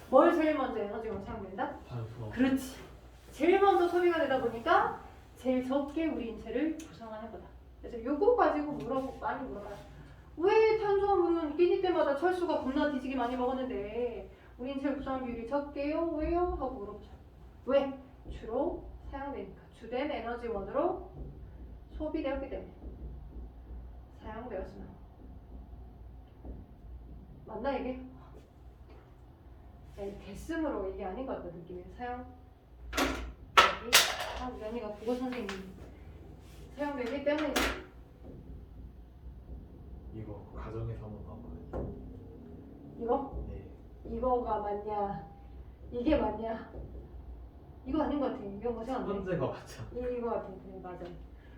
뭘 제일 먼저 에너지가 사용된다? 탄수화물. 그렇지. 제일 먼저 소비가 되다 보니까 제일 적게 우리 인체를 구성하는 거다. 그래서 요거 가지고 많이 물어봐요. 왜 탄수화물은 끼니 때마다 철수가 겁나 뒤지게 많이 먹었는데 우리 인체를 구성하는 비율이 적게요? 왜요? 하고 물어보죠. 왜? 주로 사용되니까. 주된 에너지원으로 소비되었기 때문에. 사용되었으면. 맞나 이게? 대승으로 이게 아닌 것 같다 느낌이. 사용. 여기 우리 언니가 국어 선생님 사용되기 때문에. 이거 가정에서 한번 봤거든요. 이거? 네. 이거가 맞냐? 이게 맞냐? 이거 아닌 것 같아. 이건 거 생각 안 나. 현재가 맞죠. 이거 같아. 네, 맞아.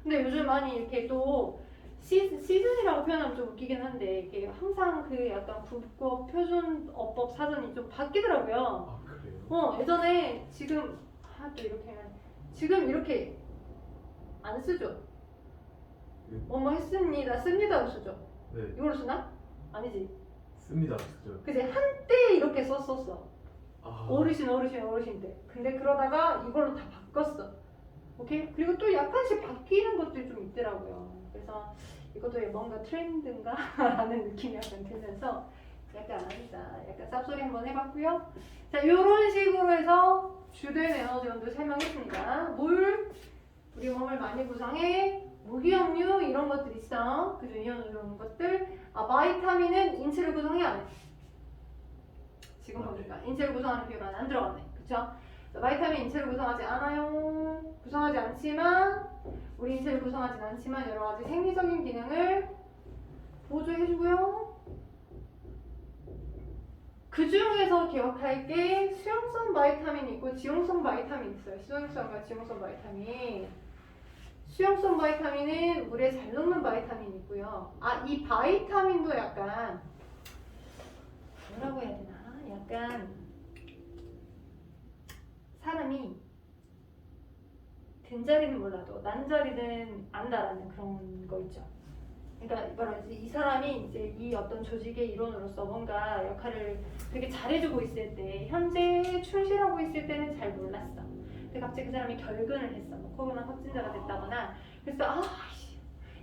근데 요즘 많이 이렇게 또 시즌이라고 표현하면 좀 웃기긴 한데 이게 항상 그 약간 국어 표준 어법 사전이 좀 바뀌더라고요. 아 그래요? 예전에 지금 또 이렇게 지금 이렇게 안 쓰죠. 뭐뭐 했습니다. 씁니다로 쓰죠. 네. 이걸로 쓰나? 아니지. 씁니다. 쓰죠. 그치 한때 이렇게 썼었어. 아. 어르신 때. 근데 그러다가 이걸로 다 바꿨어. 오케이? 그리고 또 약간씩 바뀌는 것들이 좀 있더라고요. 그래서 이것도 뭔가 트렌드인가? 라는 느낌이 약간 들면서 약간 쌉소리 한번 해봤고요. 자, 요런 식으로 해서 주된 에너지원도 설명했습니다. 물, 우리 몸을 많이 구성해. 무기염류 이런 것들 있어. 그죠? 이런 것들. 바이타민은 인체를 구성해 안 해? 지금 보니까 인체를 구성하는 비율은 안 들어갔네. 그쵸? 바이타민 인체를 구성하지 않아요. 구성하지 않지만 우리 인체를 구성하진 않지만 여러 가지 생리적인 기능을 보조해주고요. 그 중에서 기억할 게 수용성 바이타민이 있고 지용성 바이타민이 있어요. 수용성과 지용성 바이타민. 수용성 바이타민은 물에 잘 녹는 바이타민이 있고요. 이 바이타민도 약간 뭐라고 해야 되나? 약간 사람이 든자리는 몰라도 난자리는 안다라는 그런 거 있죠. 그러니까 뭐라지 이 사람이 이제 이 어떤 조직의 일원으로서 뭔가 역할을 되게 잘해주고 있을 때 현재 충실하고 있을 때는 잘 몰랐어. 근데 갑자기 그 사람이 결근을 했어. 뭐 코로나 확진자가 됐다거나 그래서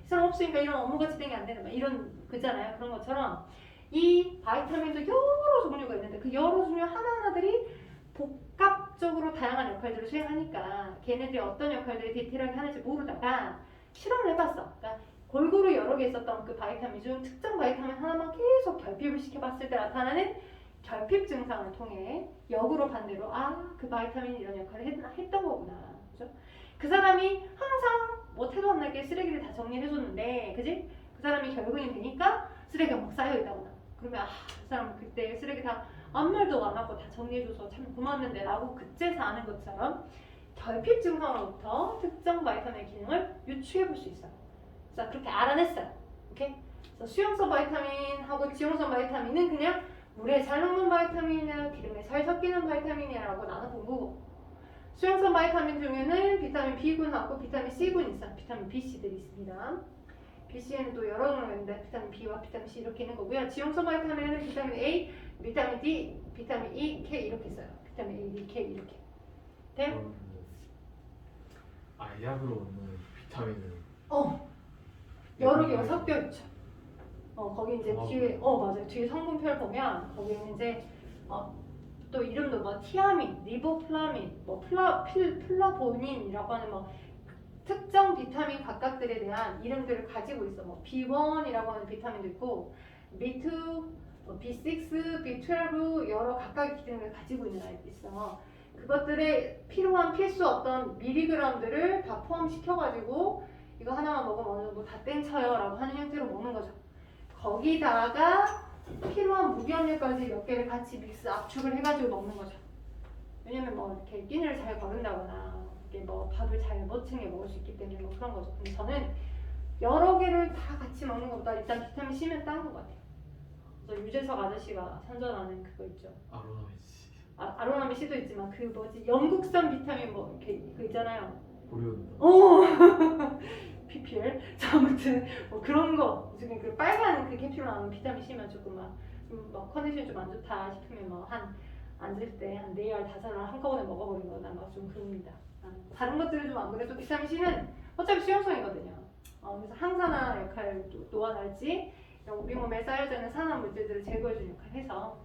이 사람 없으니까 이런 업무가 진행이 안 되는 막 이런 그잖아요. 그런 것처럼 이 바이타민도 여러 종류가 있는데 그 여러 종류 하나하나들이 복합적으로 다양한 역할들을 수행하니까 걔네들이 어떤 역할들을 디테일하게 하는지 모르다가 실험을 해봤어. 그러니까 골고루 여러 개 있었던 그 바이타민 중 특정 바이타민 하나만 계속 결핍을 시켜봤을 때 나타나는 결핍 증상을 통해 역으로 반대로 그 바이타민이 이런 역할을 했던 거구나. 그죠? 그 사람이 항상 뭐 태도 안 나게 쓰레기를 다 정리해줬는데 그지? 그 사람이 결근이 되니까 쓰레기가 막 쌓여있다거나 그러면 그 사람 그때 쓰레기 다 아무 말도 안 하고 다 정리해줘서 참 고마웠는데 라고 그제서 아는 것처럼 결핍 증상으로부터 특정 바이타민의 기능을 유추해볼 수 있어요. 자, 그렇게 알아냈어요. 오케이? 그래서 수용성 바이타민하고 지용성 바이타민은 그냥 물에 잘 녹는 바이타민이냐 기름에 잘 섞이는 바이타민이냐라고 나눠본 거고, 수용성 바이타민 중에는 비타민 B군하고 비타민 C군 있어. 비타민 BC들이 있습니다. BC에는 또 여러 종류가 있는데 비타민 B와 비타민 C 이렇게 있는 거고요. 지용성 바이타민은 비타민 A, 비타민 D, 비타민 E, K 이렇게 있어요. 비타민 A, D, K 이렇게. 돼요? 그러면 알약으로 얻는 비타민은 여러 개가 섞여 있죠. 거기 이제 아, 뒤에 맞아요. 뒤에 성분표를 보면 거기는 이제 또 이름도 뭐 티아민, 리보플라민, 뭐 플라보닌이라고 하는 뭐 특정 비타민 각각들에 대한 이름들을 가지고 있어. 뭐 B1이라고 하는 비타민도 있고 B2, B6, B12 여러 각각의 기능을 가지고 있는 아이도 있어. 그것들에 필요한 필수 어떤 미리그램들을 다 포함시켜가지고 이거 하나만 먹으면 어느 정도 다 땡쳐요라고 하는 형태로 먹는 거죠. 거기다가 필요한 무기압력까지 몇 개를 같이 믹스 압축을 해가지고 먹는 거죠. 왜냐면 뭐 이렇게 끼니를 잘 거른다거나 이게 뭐 밥을 잘 못 챙겨 먹을 수 있기 때문에 뭐 그런 거죠. 근데 저는 여러 개를 다 같이 먹는 것보다 일단 비타민 C면 따는 것 같아요. 그래서 유재석 아저씨가 선전하는 그거 있죠. 아로나민 C. 아로나민 C도 있지만 그 뭐지 영국산 비타민 뭐 이렇게 그 있잖아요. 보리온다. PPL. 자, 아무튼 뭐 그런 거 지금 그 빨간 그 캐피로 나오는 비타민 C면 조금 막 컨디션이 좀 안 좋다 싶으면 뭐 한 앉을 때 한 4알 5알 한꺼번에 먹어버리거나 막 좀 그럽니다. 다른 것들은 좀 안 그래도 비타민 C는 어차피 수용성이거든요. 그래서 항산화 역할을 또할지 우리 몸에 쌓여져 있는 산화 물질들을 제거해주는 역할을 해서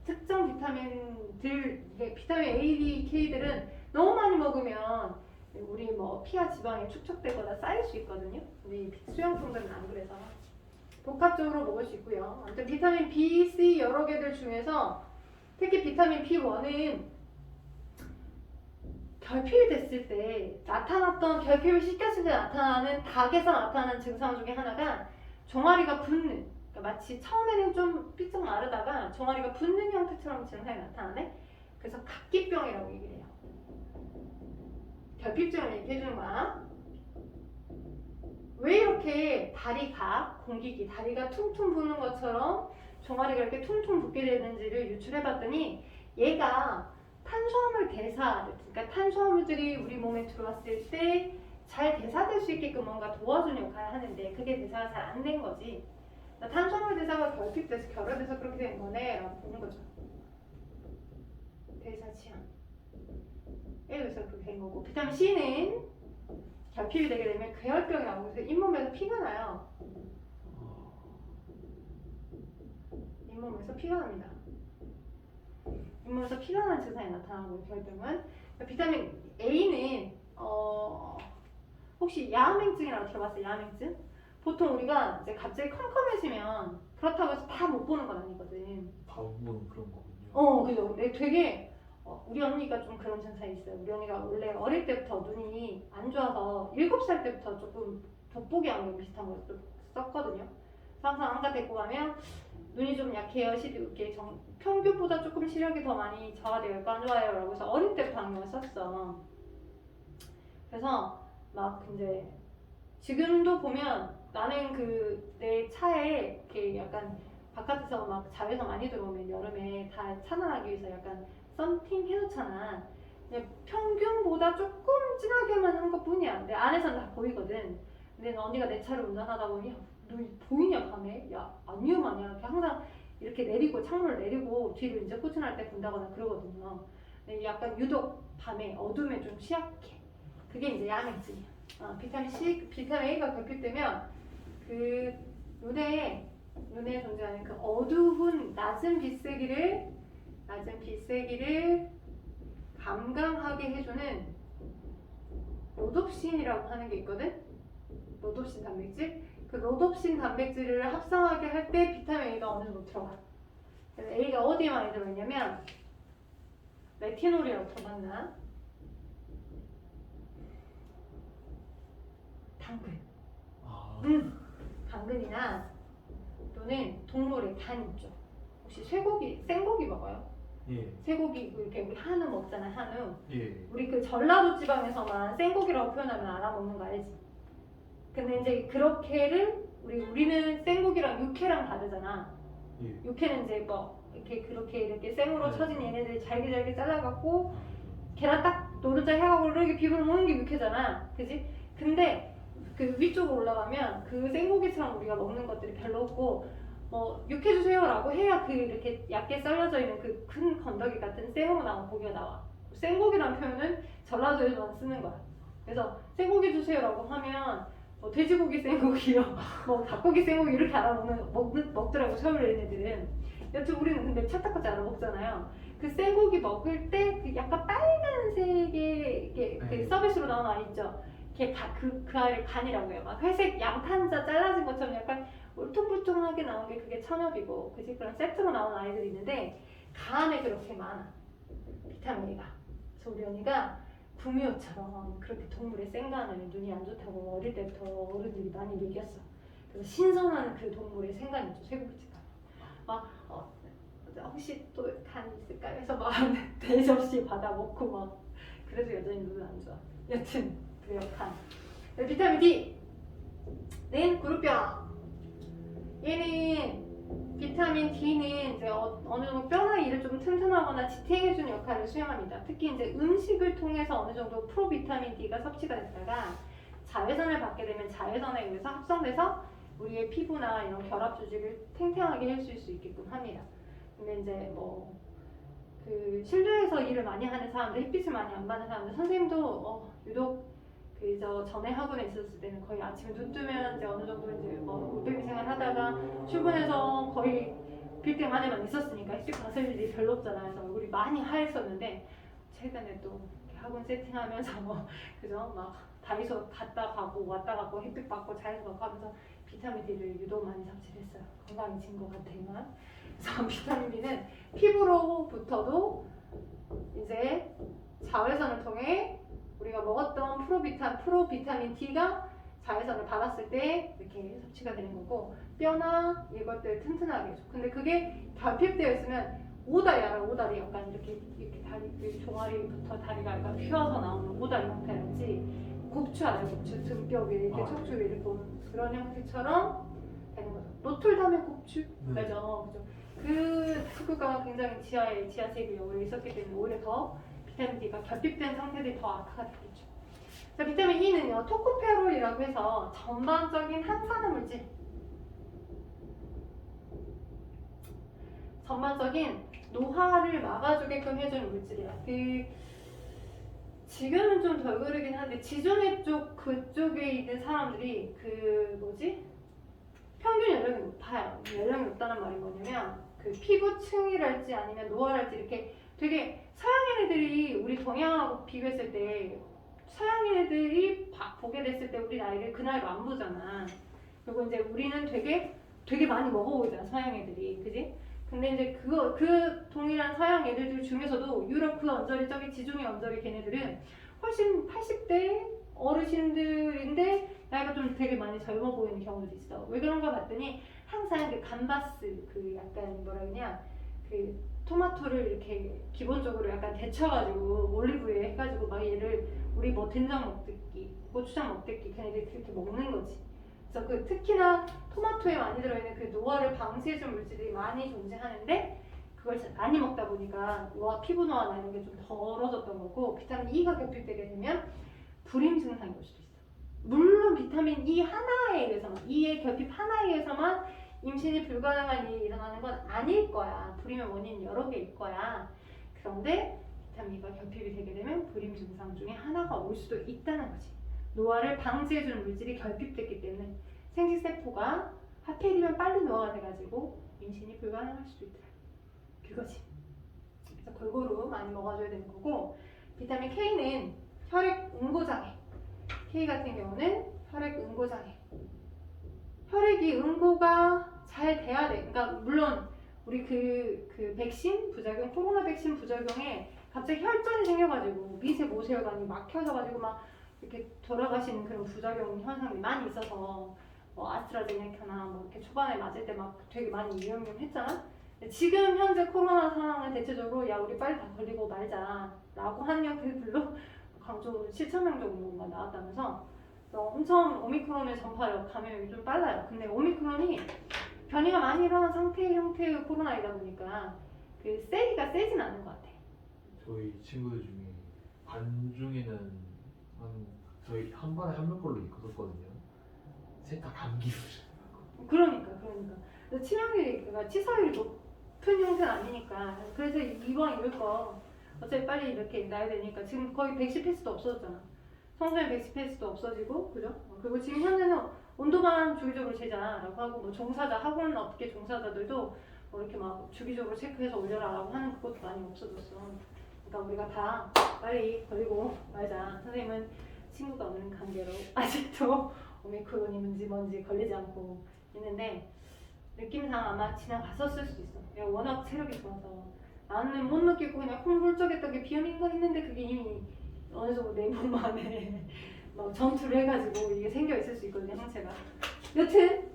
특정 비타민들, 비타민 A, D, K들은 너무 많이 먹으면 우리 뭐 피와 지방이 축적되거나 쌓일 수 있거든요. 우리 수용성들은 안 그래서 복합적으로 먹을 수 있고요. 아무튼 비타민 B, C 여러 개들 중에서 특히 비타민 B1은 결핍이 됐을 때 나타났던 결핍을 시켰을 때 나타나는 닭에서 나타나는 증상 중에 하나가 종아리가 붓는, 그러니까 마치 처음에는 좀 삐쩍 마르다가 종아리가 붓는 형태처럼 증상이 나타나네. 그래서 각기병이라고 얘기를 해요. 결핍증을 얘기해주는 거야. 왜 이렇게 다리가 퉁퉁 부는 것처럼 종아리가 이렇게 퉁퉁 붓게 되는지를 유출해봤더니 얘가 그러니까 탄수화물들이 우리 몸에 들어왔을 때 잘 대사될 수 있게끔 뭔가 도와주는 역할을 하는데 그게 대사가 잘 안 된 거지. 그러니까 탄수화물 대사가 결여돼서 그렇게 된 거네 라고 보는 거죠. 대사 취향. 그래서 그렇게 된 거고, 비타민 C는 결핍이 되게 되면 괴혈병이라고 해서 잇몸에서 피가 나요. 잇몸에서 피가 납니다. 잇몸에서 피가 나는 증상이 나타나고 괴혈병은. 비타민 A는 혹시 야맹증이라고 들어봤어요? 야맹증? 보통 우리가 이제 갑자기 컴컴해지면 그렇다고 해서 다 못 보는 건 아니거든. 다 못 보는 그런 거군요. 그죠. 근데 되게 우리 언니가 좀 그런 증상이 있어요. 우리 언니가 원래 어릴 때부터 눈이 안 좋아서 7살 때부터 조금 돋보기 안경 비슷한 걸 좀 썼거든요. 항상 안과 데리고 가면 눈이 좀 약해요. 이렇게 평균보다 조금 시력이 더 많이 저하돼요. 안 좋아요. 라고 해서 어릴 때부터 안경을 썼어. 그래서 막 이제 지금도 보면 나는 내 차에 이렇게 약간 바깥에서 막 자외선 많이 들어오면 여름에 다 차단하기 위해서 약간 썬팅 해놓잖아. 그냥 평균보다 조금 진하게만 한 것 뿐이야. 근데 안에서는 다 보이거든. 근데 언니가 내 차를 운전하다 보니 너 보이냐 밤에? 야 안 위험하냐? 이렇게 항상 이렇게 내리고 창문을 내리고 뒤로 이제 후진할 때 본다거나 그러거든요. 근데 약간 유독 밤에 어둠에 좀 취약해. 그게 이제 야맹증이야. 비타민 C, 비타민 A가 결핍되면 그 눈에 존재하는 그 어두운 낮은 빛세기를 감감하게 해주는 로놉신이라고 하는 게 있거든. 로놉신 단백질. 그 로놉신 단백질을 합성하게 할 때 비타민 A가 어느 정도 들어가. 그래서 A가 어디에 많이 들어있냐면 레티놀이라고 들어봤나? 당근. 당근이나 또는 동물의 간 있죠. 혹시 생고기 먹어요? 예. 쇠고기 이렇게 우리 한우 먹잖아, 한우. 예. 우리 그 전라도 지방에서만 생고기라고 표현하면 알아먹는 거 알지? 근데 이제 그렇게를 우리는 생고기랑 육회랑 다르잖아. 예. 육회는 이제 뭐 이렇게 그렇게 이렇게 생으로 네. 쳐진 얘네들 잘게 잘게 잘라갖고 계란 딱 노른자 해갖고 이렇게 비벼 먹는 게 육회잖아, 그지? 근데 그 위쪽으로 올라가면 그 생고기처럼 우리가 먹는 것들이 별로 없고 뭐 육회 주세요라고 해야 그 이렇게 얇게 썰려져 있는 그 큰 건더기 같은 생으로 나온 고기가 나와. 생고기라는 표현은 전라도에서만 쓰는 거야. 그래서 생고기 주세요라고 하면 뭐 돼지고기 생고기요, 뭐 닭고기 생고기 이렇게 먹더라고 서울 애들은. 여튼 우리는 근데 찰떡같이 알아 먹잖아요. 그 생고기 먹을 때 그 약간 빨간색의 이게 그 네. 서비스로 나온 아이 있죠. 걔 그 아이를 간이라고 해요. 막 회색 양탄자 잘라진 것처럼 약간 울퉁불퉁하게 나온 게 그게 천엽이고, 그지? 그런 세트로 나온 아이들이 있는데 간에 그렇게 많아, 비타민이가. 그래서 우리 언니가 구미호처럼 그렇게 동물의 생간을 눈이 안 좋다고 어릴 때부터 어른들이 많이 먹였어. 그래서 신선한 그 동물의 생간 있죠, 쇠고기집 가면. 막 혹시 또 간 있을까요? 해서 막 대접시 받아 먹고 막. 그래도 여전히 눈은 안 좋아. 여튼 그래요, 간. 비타민 D는 그룹병. 얘는 비타민 D는 이제 어느 정도 뼈나 이를 좀 튼튼하거나 지탱해주는 역할을 수행합니다. 특히 이제 음식을 통해서 어느 정도 프로비타민 D가 섭취가 됐다가 자외선을 받게 되면 자외선에 의해서 합성돼서 우리의 피부나 이런 결합 조직을 탱탱하게 해줄 수 있게끔 합니다. 근데 이제 뭐 그 실내에서 일을 많이 하는 사람들, 햇빛을 많이 안 받는 사람들, 선생님도 유독 그저 전에 학원에 있었을 때는 거의 아침에 눈 뜨면 이제 어느 정도 이제 뭐 올빼미 생활 하다가 출근해서 거의 빌딩 안에만 있었으니까 햇빛 받을 일이 별로 없잖아요. 그래서 얼굴이 많이 하얘졌는데 최근에 또 학원 세팅하면서 뭐 그죠, 막 다이소 갔다 가고 왔다 가고 햇빛 받고 자연수 받고 하면서 비타민 D를 유독 많이 섭취를 했어요. 건강해진 것 같아요. 그래서 비타민 D는 피부로부터도 이제 자외선을 통해 우리가 먹었던 프로비타민 D가 자외선을 받았을 때 이렇게 섭취가 되는 거고, 뼈나 이것들 튼튼하게 해줘. 근데 그게 결핍되어 있으면 오다리 알아? 오다리 약간 이렇게 다리 그 종아리부터 다리가 약간 휘어서 나오는 오다리 형태랄지, 곱추 알아요? 곱추 등뼈 위에 이렇게 척추 위에 이렇게 오는 그런 형태처럼 되는 거죠. 노틀담의 곱추? 네. 그죠? 그 특구가 굉장히 지하 세계에 오래 있었기 때문에 오히려 더 비타민 D가 결핍된 상태들이 더 악화가 되겠죠. 자, 비타민 E는요, 토코페롤이라고 해서 전반적인 항산화 물질, 전반적인 노화를 막아주게끔 해주는 물질이야. 지금은 좀 덜 그러긴 한데 지존의 쪽 그쪽에 있는 사람들이 평균 연령이 높아요. 연령이 높다는 말이 뭐냐면 그 피부층이랄지 아니면 노화랄지 이렇게 되게 서양인 애들이 우리 동양하고 비교했을 때 서양인 애들이 보게 됐을 때 우리 나이를 그 나이로 안 보잖아. 그리고 이제 우리는 되게 많이 먹어 보이잖아, 서양 애들이, 그지? 근데 이제 그 동일한 서양 애들 중에서도 유럽 그 언저리 저기 지중해 언저리 걔네들은 훨씬 80대 어르신들인데 나이가 좀 되게 많이 젊어 보이는 경우도 있어. 왜 그런가 봤더니 항상 그 감바스 그 약간 뭐라 그러냐 그 토마토를 이렇게 기본적으로 약간 데쳐가지고 올리브유에 해가지고 막 얘를 우리 뭐 된장 먹듯이 고추장 먹듯이 걔네들이 그렇게 먹는 거지. 그래서 그 특히나 토마토에 많이 들어있는 그 노화를 방지해주는 물질이 많이 존재하는데 그걸 많이 먹다 보니까 피부 노화나 이런 게 좀 덜어졌던 거고, 비타민 E가 결핍되게 되면 불임 증상이 올 수도 있어. 물론 비타민 E 하나에 의해서만, E의 결핍 하나에 의해서만 임신이 불가능한 일이 일어나는 건 아닐 거야. 불임의 원인은 여러 개일 거야. 그런데 비타민 E가 결핍이 되게 되면 불임 증상 중에 하나가 올 수도 있다는 거지. 노화를 방지해주는 물질이 결핍됐기 때문에 생殖세포가 하필이면 빨리 노화가 돼가지고 임신이 불가능할 수도 있더라. 그거지. 그래서 골고루 많이 먹어줘야 되는 거고, 비타민 K는 혈액 응고장애. K 같은 경우는 혈액 응고장애. 혈액이 응고가 잘 돼야 돼. 그러니까 물론 우리 그 백신 부작용, 코로나 백신 부작용에 갑자기 혈전이 생겨가지고 미세 모세혈관이 막혀져가지고 막 이렇게 돌아가시는 그런 부작용 현상이 많이 있어서 뭐 아스트라제네카나 뭐 이렇게 초반에 맞을 때 막 되게 많이 위험했잖아. 지금 현재 코로나 상황은 대체적으로 야 우리 빨리 다 걸리고 말자라고 하는 형태들로 강조 7,000명 정도가 나왔다면서 엄청 오미크론의 전파력 감염이 좀 빨라요. 근데 오미크론이 변이가 많이 일어난 상태의 형태의 코로나이다 보니까 그 세기가 세진 않는 것 같아. 저희 친구들 중에 반 중에는 한 저희 한 반에 한 명 걸로 있었거든요. 셋 다 감기 걸려. 그러니까. 근데 치명률이, 치사율이 높은 형태는 아니니까. 그래서 이번 이럴 거 어차피 빨리 이렇게 나야 되니까 지금 거의 백신 패스도 없어졌잖아. 청소년 백신 패스도 없어지고, 그죠? 그리고 지금 현재는 온도만 주기적으로 재자라고 하고, 뭐 종사자, 학원 업계 종사자들도 뭐 이렇게 막 주기적으로 체크해서 올려라라고 하는 그것도 많이 없어졌어. 그러니까 우리가 다 빨리 걸리고 말자. 선생님은 친구가 없는 관계로 아직도 오미크론이 뭔지 걸리지 않고 있는데 느낌상 아마 지나갔었을 수도 있어. 내가 워낙 체력이 좋아서 나는 못 느끼고 그냥 콩불쩍했던 게 비염인가 했는데 그게 이미 어느 정도 내 몸 안에 막 전투를 해가지고 이게 생겨 있을 수 있거든요, 형체가. 여튼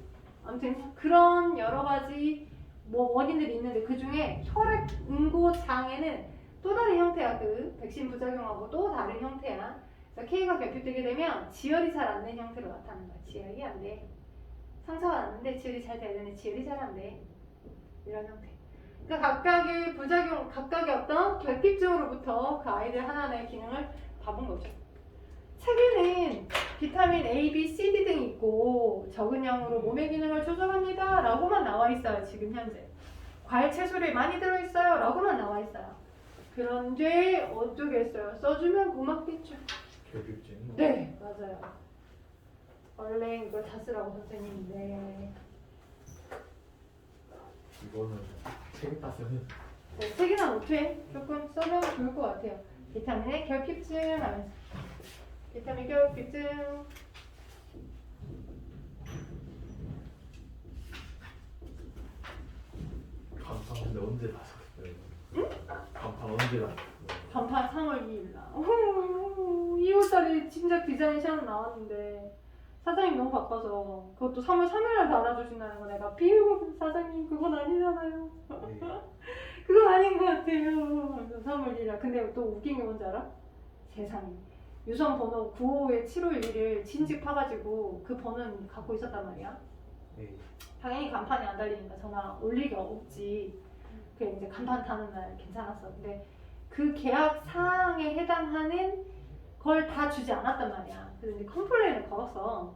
아무튼 그런 여러 가지 뭐 원인들이 있는데 그 중에 혈액 응고 장애는 또 다른 형태야. 그 백신 부작용하고 또 다른 형태야. 그래서 K가 결핍되게 되면 지혈이 잘 안 되는 형태로 나타나는 거야. 지혈이 안 돼. 상처가 났는데 지혈이 잘 돼야 되는데 지혈이 잘 안 돼. 이런 형태. 그러니까 각각의 부작용, 각각의 어떤 결핍증으로부터 그 아이들 하나하나의 기능을 봐본 거죠. 책에는 비타민 A, B, C, D 등이 있고 적은 양으로 몸의 기능을 조절합니다 라고만 나와 있어요. 지금 현재. 과일, 채소를 많이 들어있어요 라고만 나와 있어요. 그런데 어쩌겠어요. 써주면 고맙겠죠. 결핍증. 네, 맞아요. 원래 이걸 다 쓰라고 선생님인데 이거는 책에 따서는 네, 책이나 노트에 조금 써면 좋을 것 같아요. 비타민의 결핍증 하면서 비타민 결핍증. 간판 근데 언제 나셨어요? 응? 간판 언제 나셨어요? 간판 3월 2일 날. 2월달에 진짜 디자인 시험 나왔는데 사장님 너무 바빠서 그것도 3월 3일날 달아주신다는 거 내가 비우고 사장님 그건 아니잖아요. 네. 그건 아닌 것 같아요. 그래서 3월 1일 날. 근데 또 웃긴 게 뭔지 알아? 세상에. 유선 번호 955에 751을 진즉 파가지고 그 번호는 갖고 있었단 말이야. 네. 당연히 간판이 안 달리니까 전화 올 리가 없지. 그래 이제 간판 타는 날 괜찮았어. 근데 그 계약 사항에 해당하는 걸 다 주지 않았단 말이야. 그래서 이제 컴플레인을 걸었어.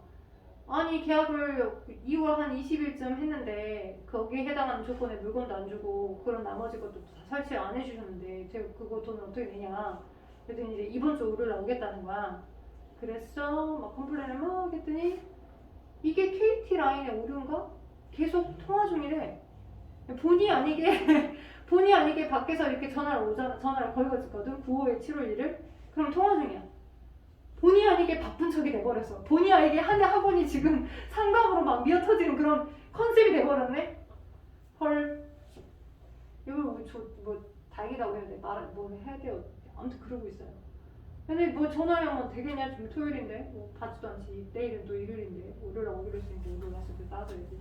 아니 계약을 2월 한 20일쯤 했는데 거기에 해당하는 조건에 물건도 안 주고 그런 나머지 것도 다 설치 안 해주셨는데 제가 그거 돈을 어떻게 내냐. 그랬더니 이제 이번 주 월요일 나오겠다는 거야. 그랬어. 막 컴플레인을 막 했더니 이게 KT 라인의 오류인가? 계속 통화 중이래. 본의 아니게 밖에서 이렇게 전화를 걸거든. 9호에 7월 1일. 그럼 통화 중이야. 본의 아니게 바쁜 척이 돼버렸어. 본의 아니게 한 학원이 지금 상담으로 막 미어터지는 그런 컨셉이 돼버렸네. 헐. 이거 뭐 다행이다고 해야 돼. 뭐 해야 돼요. 아무튼 그러고 있어요. 근데 뭐 전화하면 되겠냐? 지금 토요일인데 뭐 받지도 않지. 내일은 또 일요일인데 월요일 날 오기로 했으니까 월요일 왔을 때 따져야지.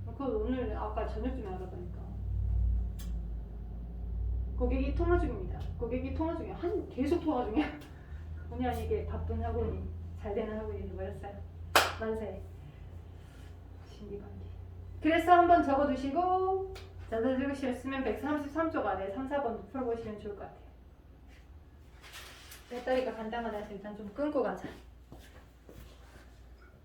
그거 오늘 아까 저녁쯤에 알았다니까. 고객이 통화 중입니다. 고객이 통화 중이야. 계속 통화 중이야. 본의 아니게 바쁜 학원이 잘 되는 학원이 돼버렸어요. 만세. 신기관계. 그래서 한번 적어두시고 적으셨으면 133쪽 아래 3, 4번 풀어보시면 좋을 것 같아요. 배터리가 간단하다 해서 일단 좀 끊고 가자.